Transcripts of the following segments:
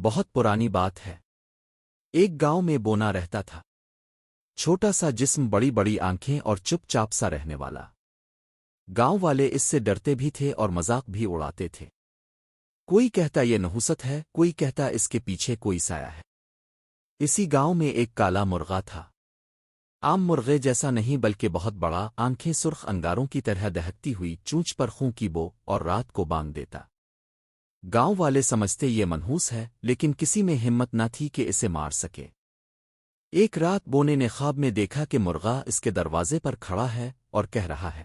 بہت پرانی بات ہے۔ ایک گاؤں میں بونا رہتا تھا۔ چھوٹا سا جسم، بڑی بڑی آنکھیں اور چپ چاپ سا رہنے والا۔ گاؤں والے اس سے ڈرتے بھی تھے اور مذاق بھی اڑاتے تھے۔ کوئی کہتا یہ نحوست ہے، کوئی کہتا اس کے پیچھے کوئی سایہ ہے۔ اسی گاؤں میں ایک کالا مرغا تھا۔ عام مرغے جیسا نہیں بلکہ بہت بڑا، آنکھیں سرخ انگاروں کی طرح دہکتی ہوئی، چونچ پر خون کی بو، اور رات کو بانگ دیتا۔ گاؤں والے سمجھتے یہ منحوس ہے، لیکن کسی میں ہمت نہ تھی کہ اسے مار سکے۔ ایک رات بونے نے خواب میں دیکھا کہ مرغا اس کے دروازے پر کھڑا ہے اور کہہ رہا ہے،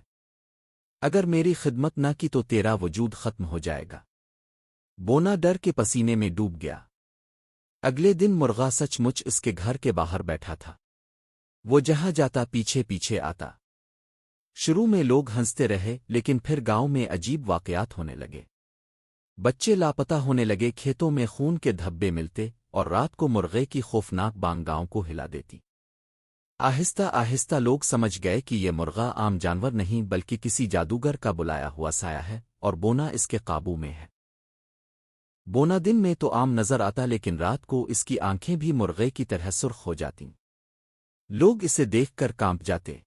اگر میری خدمت نہ کی تو تیرا وجود ختم ہو جائے گا۔ بونا ڈر کے پسینے میں ڈوب گیا۔ اگلے دن مرغا سچ مچ اس کے گھر کے باہر بیٹھا تھا۔ وہ جہاں جاتا پیچھے پیچھے آتا۔ شروع میں لوگ ہنستے رہے، لیکن پھر گاؤں میں عجیب واقعات ہونے لگے۔ بچے لاپتہ ہونے لگے، کھیتوں میں خون کے دھبے ملتے، اور رات کو مرغے کی خوفناک بانگ گاؤں کو ہلا دیتی۔ آہستہ آہستہ لوگ سمجھ گئے کہ یہ مرغا عام جانور نہیں بلکہ کسی جادوگر کا بلایا ہوا سایہ ہے، اور بونا اس کے قابو میں ہے۔ بونا دن میں تو عام نظر آتا، لیکن رات کو اس کی آنکھیں بھی مرغے کی طرح سرخ ہو جاتیں۔ لوگ اسے دیکھ کر کانپ جاتے۔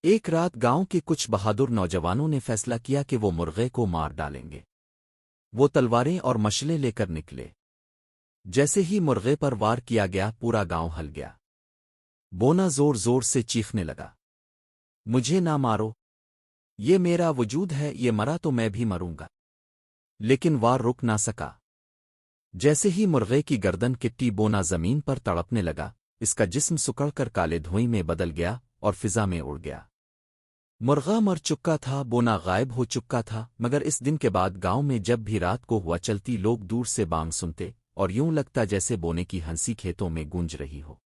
ایک رات گاؤں کے کچھ بہادر نوجوانوں نے فیصلہ کیا کہ وہ مرغے کو مار ڈالیں گے۔ وہ تلواریں اور مشلیں لے کر نکلے۔ جیسے ہی مرغے پر وار کیا گیا، پورا گاؤں ہل گیا۔ بونا زور زور سے چیخنے لگا، مجھے نہ مارو، یہ میرا وجود ہے، یہ مرا تو میں بھی مروں گا۔ لیکن وار رک نہ سکا۔ جیسے ہی مرغے کی گردن کٹی، بونا زمین پر تڑپنے لگا، اس کا جسم سکڑ کر کالے دھوئیں میں بدل گیا اور فضا میں اڑ گیا۔ مرغا مر چکا تھا، بونا غائب ہو چکا تھا، مگر اس دن کے بعد گاؤں میں جب بھی رات کو ہوا چلتی، لوگ دور سے بانگ سنتے، اور یوں لگتا جیسے بونے کی ہنسی کھیتوں میں گونج رہی ہو۔